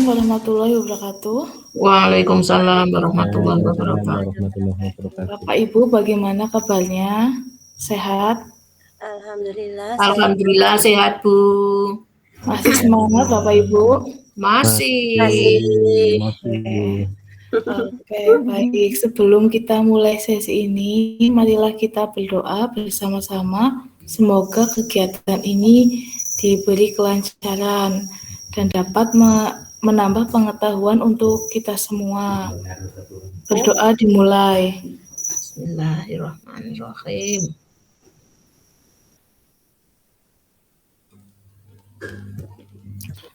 warahmatullahi wabarakatuh. Waalaikumsalam warahmatullahi Waalaikumsalam wabarakatuh. warahmatullahi wabarakatuh. Bapak Ibu, bagaimana kabarnya? Sehat? Alhamdulillah. Alhamdulillah sehat, Bu. Masih semangat Bapak Ibu? Masih. Oke, baik. Sebelum kita mulai sesi ini, marilah kita berdoa bersama-sama. Semoga kegiatan ini diberi kelancaran dan dapat menambah pengetahuan untuk kita semua. Berdoa dimulai. Bismillahirrahmanirrahim.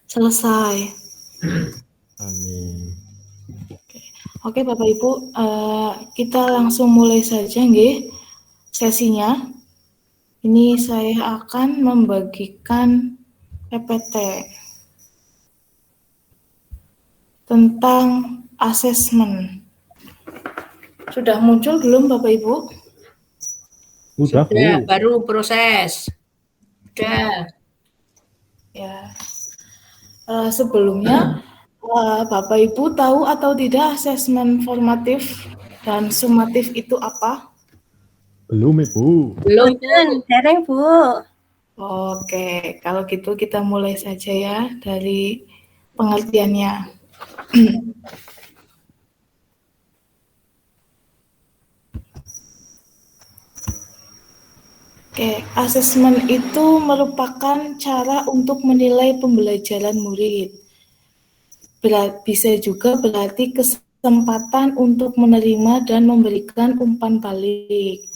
Selesai. Amin. Oke Bapak Ibu, kita langsung mulai saja nggih sesinya. Ini saya akan membagikan PPT tentang asesmen. Sudah muncul belum Bapak Ibu? Sudah, Bu. Baru proses. Sudah. Ya. Sebelumnya Bapak Ibu tahu atau tidak asesmen formatif dan sumatif itu apa? Belum, Ibu. Belum. Dereng, Bu. Oke, kalau gitu kita mulai saja ya dari pengertiannya. Oke, asesmen itu merupakan cara untuk menilai pembelajaran murid. Bisa juga berarti kesempatan untuk menerima dan memberikan umpan balik.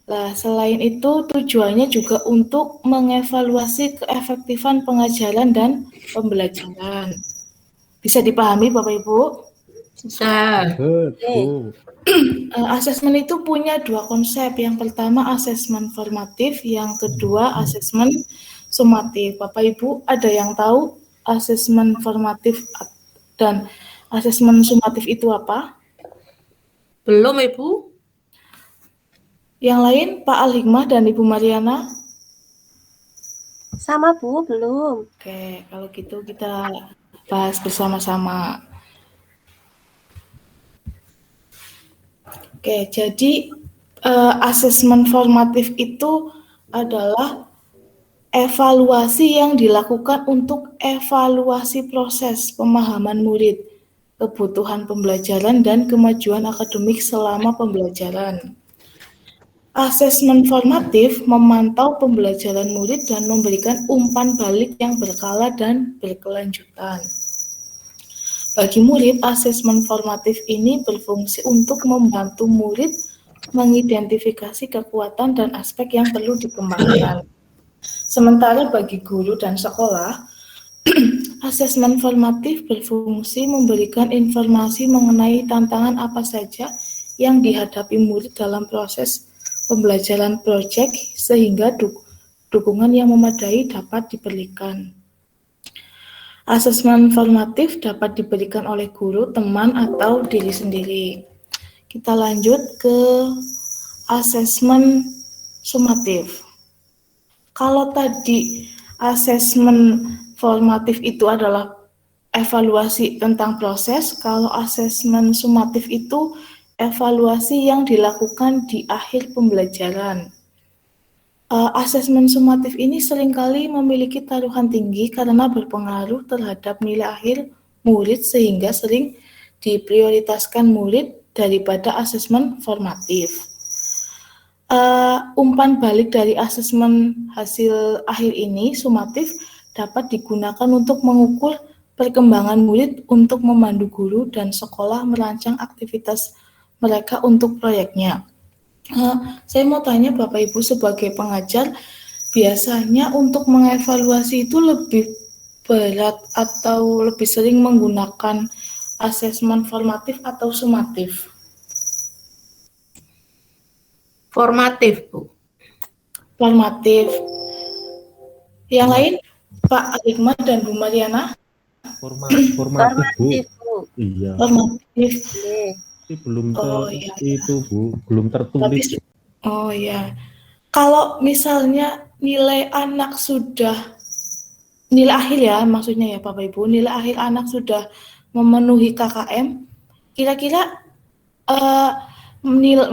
Nah, selain itu tujuannya juga untuk mengevaluasi keefektifan pengajaran dan pembelajaran. Bisa dipahami Bapak Ibu? Bisa. Betul. Asesmen itu punya dua konsep. Yang pertama asesmen formatif, yang kedua asesmen sumatif. Bapak Ibu ada yang tahu asesmen formatif dan asesmen sumatif itu apa? Belum, Ibu. Yang lain, Pak Al-Hikmah dan Ibu Mariana? Sama, Bu, belum. Oke, kalau gitu kita bahas bersama-sama. Oke, jadi asesmen formatif itu adalah evaluasi yang dilakukan untuk evaluasi proses pemahaman murid, kebutuhan pembelajaran, dan kemajuan akademik selama pembelajaran. Asesmen formatif memantau pembelajaran murid dan memberikan umpan balik yang berkala dan berkelanjutan. Bagi murid, asesmen formatif ini berfungsi untuk membantu murid mengidentifikasi kekuatan dan aspek yang perlu dikembangkan. Sementara bagi guru dan sekolah, asesmen formatif berfungsi memberikan informasi mengenai tantangan apa saja yang dihadapi murid dalam proses pembelajaran proyek sehingga dukungan yang memadai dapat diberikan. Asesmen formatif dapat diberikan oleh guru, teman, atau diri sendiri. Kita lanjut ke asesmen sumatif. Kalau tadi asesmen formatif itu adalah evaluasi tentang proses, kalau asesmen sumatif itu evaluasi yang dilakukan di akhir pembelajaran. Asesmen sumatif ini seringkali memiliki taruhan tinggi karena berpengaruh terhadap nilai akhir murid sehingga sering diprioritaskan murid daripada asesmen formatif. Umpan balik dari asesmen hasil akhir ini, sumatif, dapat digunakan untuk mengukur perkembangan murid untuk memandu guru dan sekolah merancang aktivitas mereka untuk proyeknya. Saya mau tanya Bapak Ibu sebagai pengajar, biasanya untuk mengevaluasi itu lebih berat atau lebih sering menggunakan asesmen formatif atau sumatif? Formatif, Bu. Formatif. Yang lain, Pak Hikmah dan Bu Mariana? Formatif, Bu. Bu. Iya. Formatif. Tapi belum iya. itu, Bu, belum tertulis. Oh ya. Kalau misalnya nilai anak sudah nilai akhir ya, maksudnya ya Bapak Ibu, nilai akhir anak sudah memenuhi KKM, kira-kira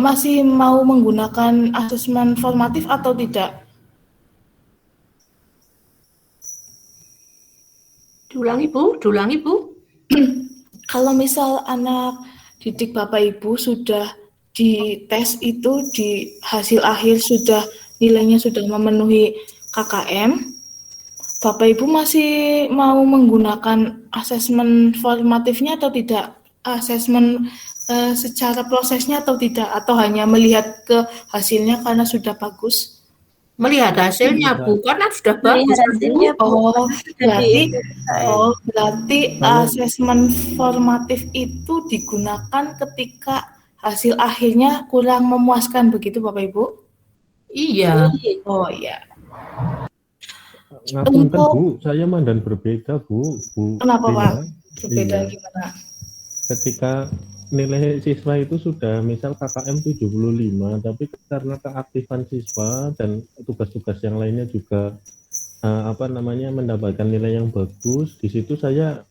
masih mau menggunakan asesmen formatif atau tidak? Diulangi Bu. Kalau misal anak didik Bapak Ibu sudah di tes itu di hasil akhir sudah nilainya sudah memenuhi KKM, Bapak Ibu masih mau menggunakan asesmen formatifnya atau tidak? Asesmen secara prosesnya atau tidak? Atau hanya melihat ke hasilnya karena sudah bagus? Melihat hasilnya Bu, karena sudah bagus. Melihat hasilnya, Bu. Oh, berarti Jadi, Kalau- asesmen formatif itu digunakan ketika hasil akhirnya kurang memuaskan, begitu Bapak Ibu? Iya. Oh iya. Ngapunten Untuk- Bu, saya mandan berbeda Bu. Kenapa Dina. Pak? Berbeda Iya. gimana? Ketika nilai siswa itu sudah misal KKM 75, tapi karena keaktifan siswa dan tugas-tugas yang lainnya juga mendapatkan nilai yang bagus, di situ saya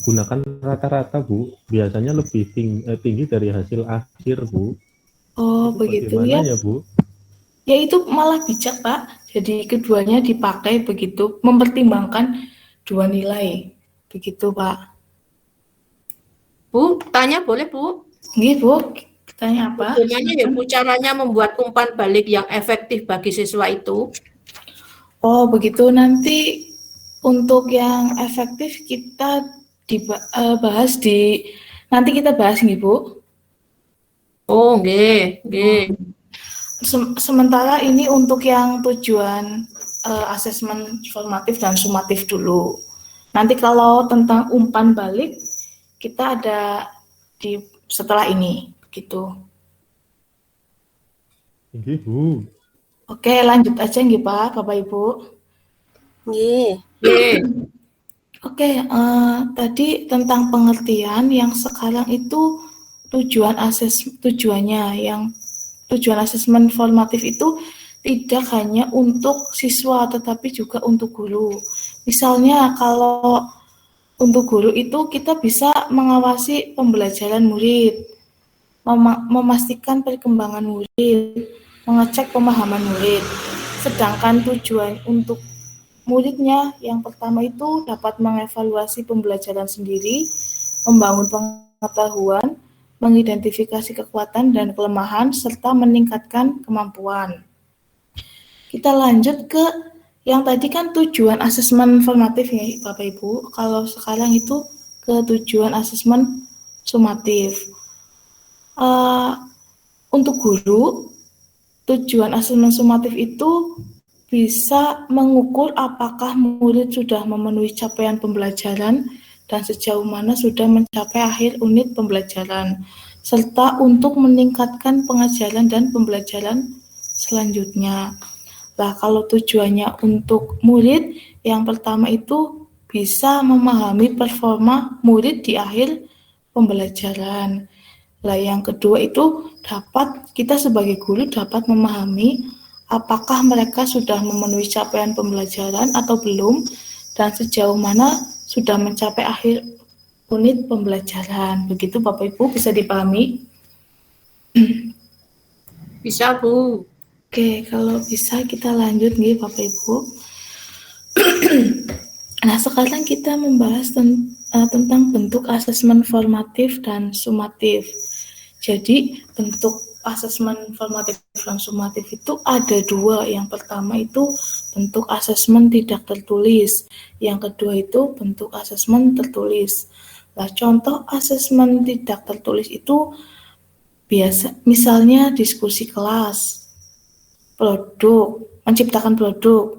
gunakan rata-rata Bu, biasanya lebih tinggi dari hasil akhir Bu. Oh Itu begitu bagaimana ya? ya Bu? Ya itu malah bijak Pak. Jadi keduanya dipakai begitu, mempertimbangkan dua nilai. Begitu Pak. Bu, tanya boleh Bu? Nggih Bu, tanya apa? Bagaimana ya Bu caranya membuat umpan balik yang efektif bagi siswa itu? Oh begitu, nanti untuk yang efektif kita bahas nanti kita bahas nih Bu. Oh, nggih. Sementara ini untuk yang tujuan asesmen formatif dan sumatif dulu. Nanti kalau tentang umpan balik kita ada di setelah ini gitu. Nggih Bu. Oke, lanjut aja nggih Pak, Bapak Ibu. Nggih. Nggih. Oke, tadi tentang pengertian yang sekarang itu tujuannya yang tujuan asesmen formatif itu tidak hanya untuk siswa tetapi juga untuk guru. Misalnya kalau untuk guru itu kita bisa mengawasi pembelajaran murid, memastikan perkembangan murid, mengecek pemahaman murid. Sedangkan tujuan untuk muridnya yang pertama itu dapat mengevaluasi pembelajaran sendiri, membangun pengetahuan, mengidentifikasi kekuatan dan kelemahan, serta meningkatkan kemampuan. Kita lanjut ke yang tadi kan tujuan asesmen formatif ya Bapak Ibu. Kalau sekarang itu ke tujuan asesmen sumatif. Untuk guru, tujuan asesmen sumatif itu bisa mengukur apakah murid sudah memenuhi capaian pembelajaran dan sejauh mana sudah mencapai akhir unit pembelajaran, serta untuk meningkatkan pengajaran dan pembelajaran selanjutnya. Nah, kalau tujuannya untuk murid, yang pertama itu bisa memahami performa murid di akhir pembelajaran. Nah, yang kedua itu kita sebagai guru dapat memahami apakah mereka sudah memenuhi capaian pembelajaran atau belum, dan sejauh mana sudah mencapai akhir unit pembelajaran. Begitu Bapak Ibu, bisa dipahami? Bisa Bu. Oke, kalau bisa kita lanjut nih Bapak Ibu. Nah, sekarang kita membahas tentang bentuk asesmen formatif dan sumatif. Jadi, bentuk asesmen formatif dan sumatif itu ada dua. Yang pertama itu bentuk asesmen tidak tertulis. Yang kedua itu bentuk asesmen tertulis. Nah, contoh asesmen tidak tertulis itu misalnya diskusi kelas, menciptakan produk,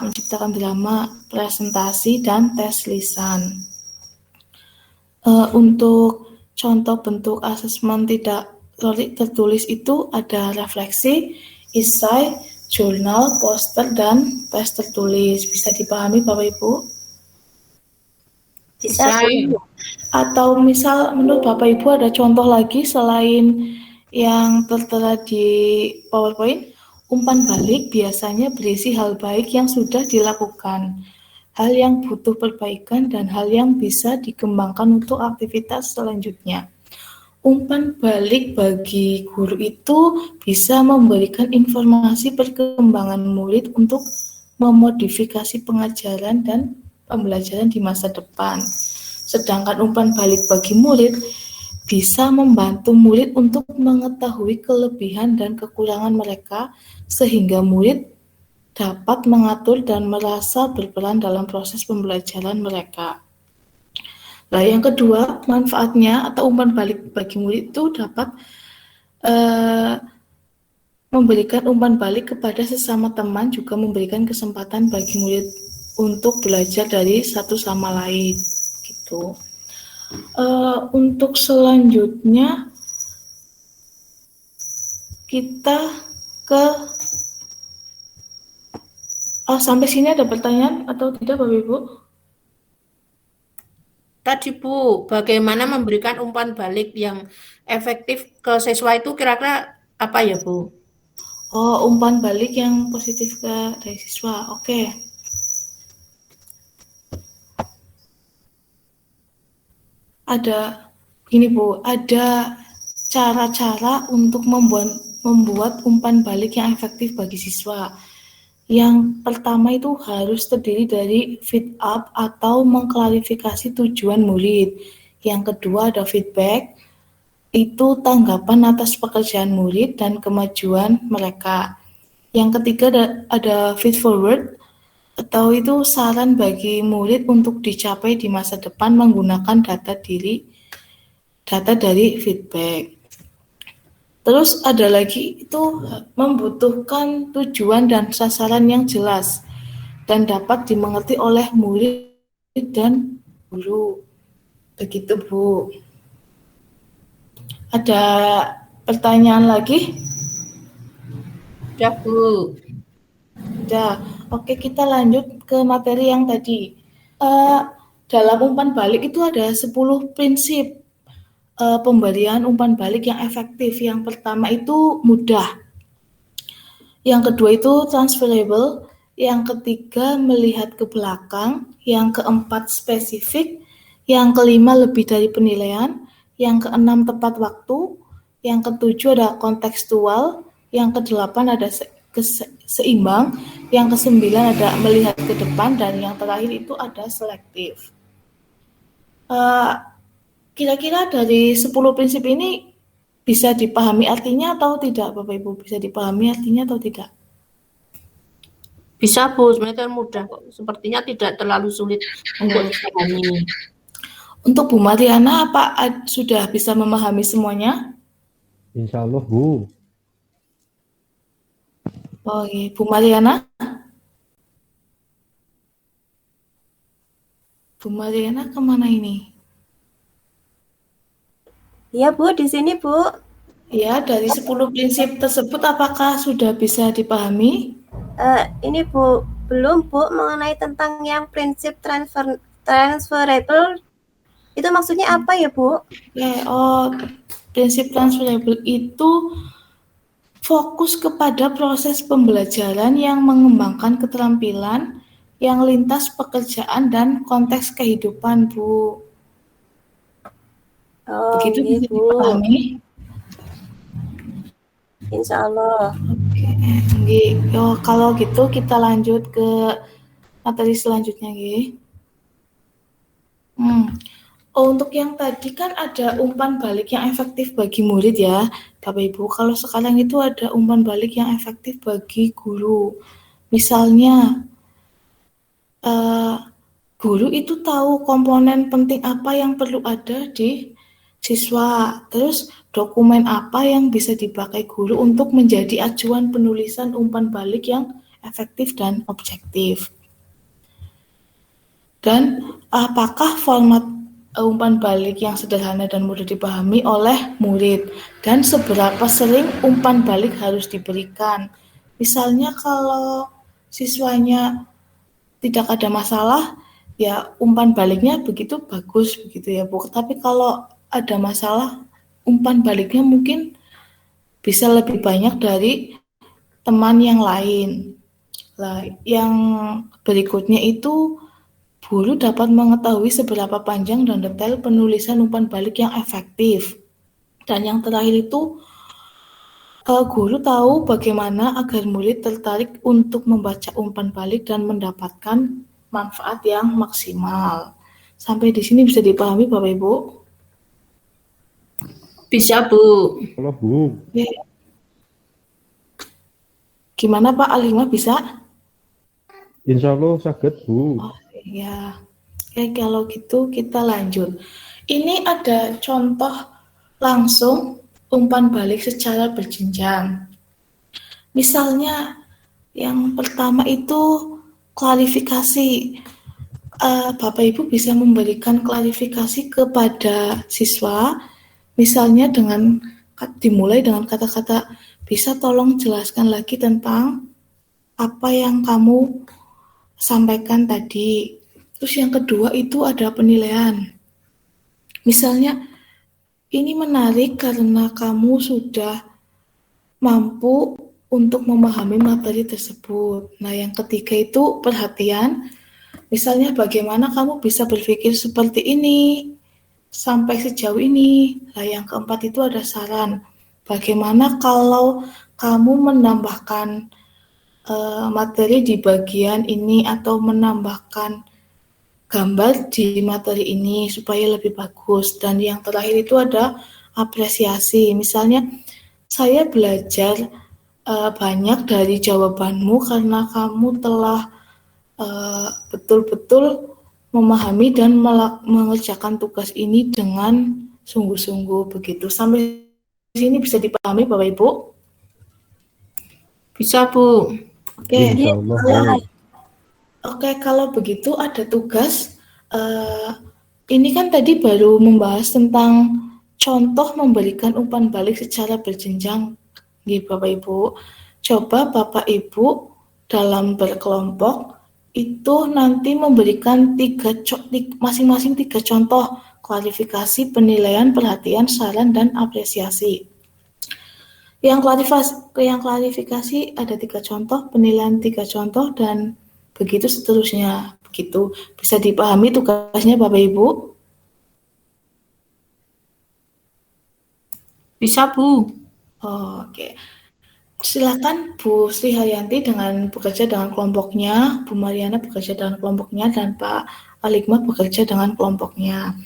menciptakan drama, presentasi, dan tes lisan. Untuk contoh bentuk asesmen tidak tertulis itu ada refleksi, esai, jurnal, poster, dan tes tertulis. Bisa dipahami Bapak Ibu? Bisa, Bu. Atau misal menurut Bapak Ibu ada contoh lagi selain yang tertera di PowerPoint? Umpan balik biasanya berisi hal baik yang sudah dilakukan. hal yang butuh perbaikan, dan hal yang bisa dikembangkan untuk aktivitas selanjutnya. Umpan balik bagi guru itu bisa memberikan informasi perkembangan murid untuk memodifikasi pengajaran dan pembelajaran di masa depan. Sedangkan umpan balik bagi murid bisa membantu murid untuk mengetahui kelebihan dan kekurangan mereka sehingga murid dapat mengatur dan merasa berperan dalam proses pembelajaran mereka. Nah, yang kedua, manfaatnya atau umpan balik bagi murid itu dapat memberikan umpan balik kepada sesama teman, juga memberikan kesempatan bagi murid untuk belajar dari satu sama lain, gitu. Untuk selanjutnya kita ke sampai sini ada pertanyaan atau tidak, Bapak Ibu? Tadi Bu, bagaimana memberikan umpan balik yang efektif ke siswa itu kira-kira apa ya Bu? Oh, umpan balik yang positif dari siswa. Oke. Ada ini Bu, ada cara-cara untuk membuat umpan balik yang efektif bagi siswa. Yang pertama itu harus terdiri dari feed up atau mengklarifikasi tujuan murid. Yang kedua ada feedback, itu tanggapan atas pekerjaan murid dan kemajuan mereka. Yang ketiga ada feed forward, atau itu saran bagi murid untuk dicapai di masa depan menggunakan data dari feedback. Terus ada lagi itu membutuhkan tujuan dan sasaran yang jelas dan dapat dimengerti oleh murid dan guru. Begitu Bu. Ada pertanyaan lagi? Ya Bu. Udah. Oke, kita lanjut ke materi yang tadi. Dalam umpan balik itu ada 10 prinsip pemberian umpan balik yang efektif. Yang pertama itu mudah. Yang kedua itu transferable. Yang ketiga melihat ke belakang. Yang keempat spesifik. Yang kelima lebih dari penilaian. Yang keenam tepat waktu. Yang ketujuh ada kontekstual. Yang kedelapan ada seimbang. Yang kesembilan ada melihat ke depan. Dan yang terakhir itu ada selektif. Kira-kira dari 10 prinsip ini bisa dipahami artinya atau tidak, Bapak Ibu? Bisa dipahami artinya atau tidak? Bisa Bu, sebenarnya mudah kok. Sepertinya tidak terlalu sulit untuk dipahami. Untuk Bu Mariana, apa sudah bisa memahami semuanya? Insya Allah Bu. Oke, Bu Mariana? Bu Mariana kemana ini? Iya Bu, di sini Bu. Ya, dari 10 prinsip tersebut apakah sudah bisa dipahami? Ini Bu, belum Bu, mengenai tentang yang prinsip transferable. Itu maksudnya apa ya Bu? Prinsip transferable itu fokus kepada proses pembelajaran yang mengembangkan keterampilan yang lintas pekerjaan dan konteks kehidupan, Bu. Begitu bisa dipahami? Insya Allah. Oke. Kalau gitu kita lanjut ke materi selanjutnya, untuk yang tadi kan ada umpan balik yang efektif bagi murid ya, Bapak Ibu. Kalau sekarang itu ada umpan balik yang efektif bagi guru. Misalnya, guru itu tahu komponen penting apa yang perlu ada di siswa, terus dokumen apa yang bisa dipakai guru untuk menjadi acuan penulisan umpan balik yang efektif dan objektif. Dan apakah format umpan balik yang sederhana dan mudah dipahami oleh murid, dan seberapa sering umpan balik harus diberikan. Misalnya kalau siswanya tidak ada masalah, ya umpan baliknya begitu bagus begitu ya Bu. Tapi kalau ada masalah, umpan baliknya mungkin bisa lebih banyak dari teman yang lain. Lah, yang berikutnya itu guru dapat mengetahui seberapa panjang dan detail penulisan umpan balik yang efektif. Dan yang terakhir itu, guru tahu bagaimana agar murid tertarik untuk membaca umpan balik dan mendapatkan manfaat yang maksimal. Sampai di sini bisa dipahami Bapak Ibu? Bisa, Bu. Kalau Bu, Oke. Gimana Pak Alima, bisa? insya Allah sakit Bu. Oh iya. Oke, kalau gitu kita lanjut. Ini ada contoh langsung umpan balik secara berjenjang. Misalnya yang pertama itu klarifikasi. Bapak Ibu bisa memberikan klarifikasi kepada siswa, misalnya dimulai dengan kata-kata, bisa tolong jelaskan lagi tentang apa yang kamu sampaikan tadi. Terus yang kedua itu ada penilaian. Misalnya, ini menarik karena kamu sudah mampu untuk memahami materi tersebut. Nah, yang ketiga itu perhatian. Misalnya, bagaimana kamu bisa berpikir seperti ini sampai sejauh ini. Nah, yang keempat itu ada saran. Bagaimana kalau kamu menambahkan materi di bagian ini atau menambahkan gambar di materi ini supaya lebih bagus. Dan yang terakhir itu ada apresiasi. Misalnya, saya belajar banyak dari jawabanmu karena kamu telah betul-betul memahami dan mengerjakan tugas ini dengan sungguh-sungguh begitu. Sampai sini bisa dipahami Bapak Ibu? Bisa, Bu. Oke. Insya Allah Bu. Oke, kalau begitu ada tugas. Ini kan tadi baru membahas tentang contoh memberikan umpan balik secara berjenjang, Bapak Ibu. Coba Bapak Ibu dalam berkelompok itu nanti memberikan masing-masing 3 contoh klarifikasi, penilaian, perhatian, saran, dan apresiasi. Yang klarifikasi ada 3 contoh, penilaian 3 contoh, dan begitu seterusnya. Begitu bisa dipahami tugasnya Bapak Ibu? Bisa, Bu. Oke. Silakan Bu Sri Haryanti bekerja dengan kelompoknya, Bu Mariana bekerja dengan kelompoknya, dan Pak Aligma bekerja dengan kelompoknya.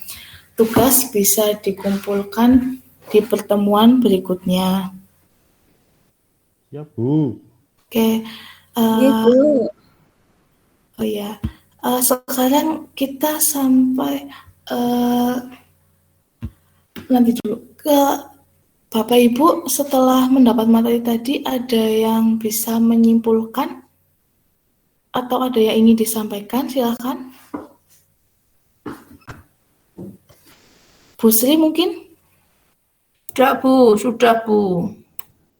Tugas bisa dikumpulkan di pertemuan berikutnya. Ya Bu. Oke. Bu. Oh ya. Sekarang kita sampai nanti dulu ke Bapak Ibu. Setelah mendapat materi tadi, ada yang bisa menyimpulkan atau ada yang ingin disampaikan? Silakan. Bu Sri mungkin? Sudah, Bu. Sudah, Bu.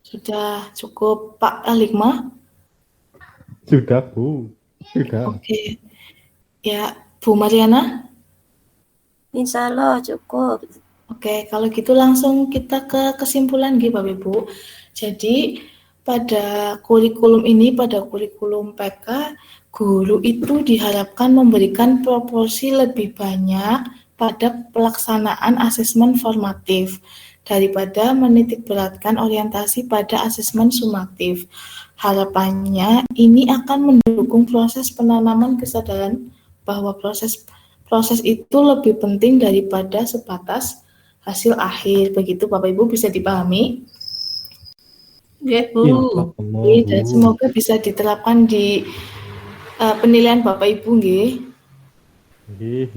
Sudah cukup. Pak Aligma? Sudah Bu. Sudah. Oke. Ya, Bu Mariana? Insya Allah cukup. Oke, kalau gitu langsung kita ke kesimpulan Bapak Ibu. Jadi pada kurikulum ini, pada kurikulum PK, guru itu diharapkan memberikan proporsi lebih banyak pada pelaksanaan asesmen formatif daripada menitikberatkan orientasi pada asesmen sumatif. Harapannya ini akan mendukung proses penanaman kesadaran bahwa proses itu lebih penting daripada sebatas hasil akhir. Begitu Bapak Ibu bisa dipahami? Ya, Bu. Dan semoga bisa diterapkan di penilaian Bapak Ibu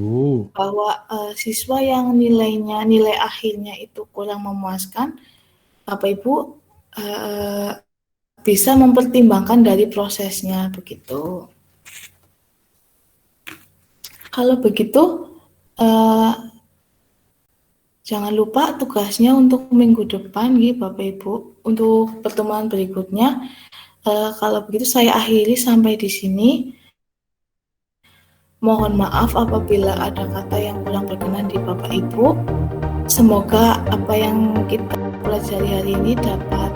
Bu. Bahwa siswa yang nilai akhirnya itu kurang memuaskan, Bapak Ibu bisa mempertimbangkan dari prosesnya begitu. Kalau begitu jangan lupa tugasnya untuk minggu depan Bapak Ibu, untuk pertemuan berikutnya. Kalau begitu saya akhiri sampai di sini. Mohon maaf apabila ada kata yang kurang berkenan di Bapak Ibu. Semoga apa yang kita pelajari hari ini dapat